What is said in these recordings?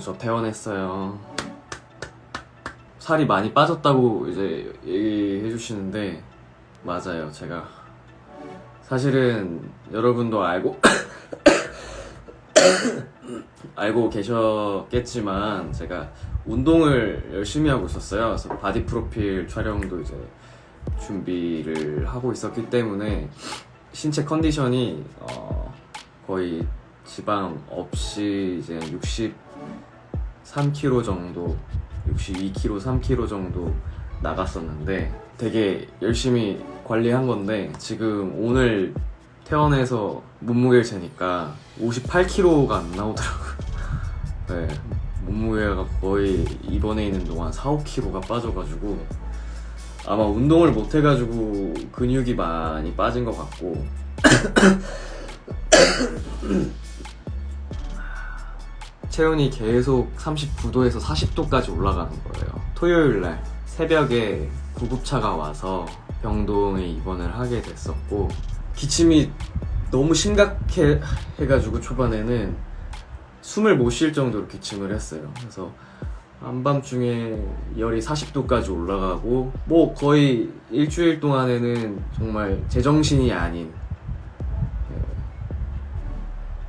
저 퇴원했어요. 살이 많이 빠졌다고 이제 얘기해 주시는데 맞아요. 제가 사실은 여러분도 알고 계셨겠지만 제가 운동을 열심히 하고 있었어요. 그래서 바디 프로필 촬영도 이제 준비를 하고 있었기 때문에 신체 컨디션이 거의 지방 없이 이제 63kg 정도, 62kg, 3kg 정도 나갔었는데 되게 열심히 관리한 건데 지금 오늘 퇴원해서 몸무게를 재니까 58kg가 안 나오더라고요. 네, 몸무게가 거의 입원해 있는 동안 4, 5kg가 빠져가지고 아마 운동을 못 해가지고 근육이 많이 빠진 것 같고 체온이 계속 39도에서 40도까지 올라가는 거예요. 토요일날 새벽에 구급차가 와서 병동에 입원을 하게 됐었고 기침이 너무 심각해가지고 초반에는 숨을 못 쉴 정도로 기침을 했어요. 그래서 한밤중에 열이 40도까지 올라가고 뭐 거의 일주일 동안에는 정말 제정신이 아닌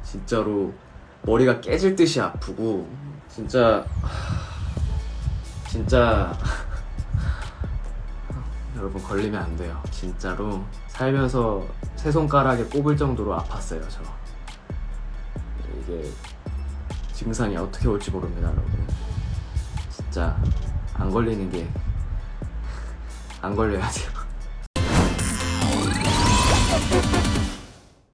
진짜로 머리가 깨질 듯이 아프고 진짜 여러분 걸리면 안 돼요. 진짜로 살면서 세 손가락에 꼽을 정도로 아팠어요. 저 이게 증상이 어떻게 올지 모릅니다. 여러분 진짜 안 걸리는 게 안 걸려야 돼요.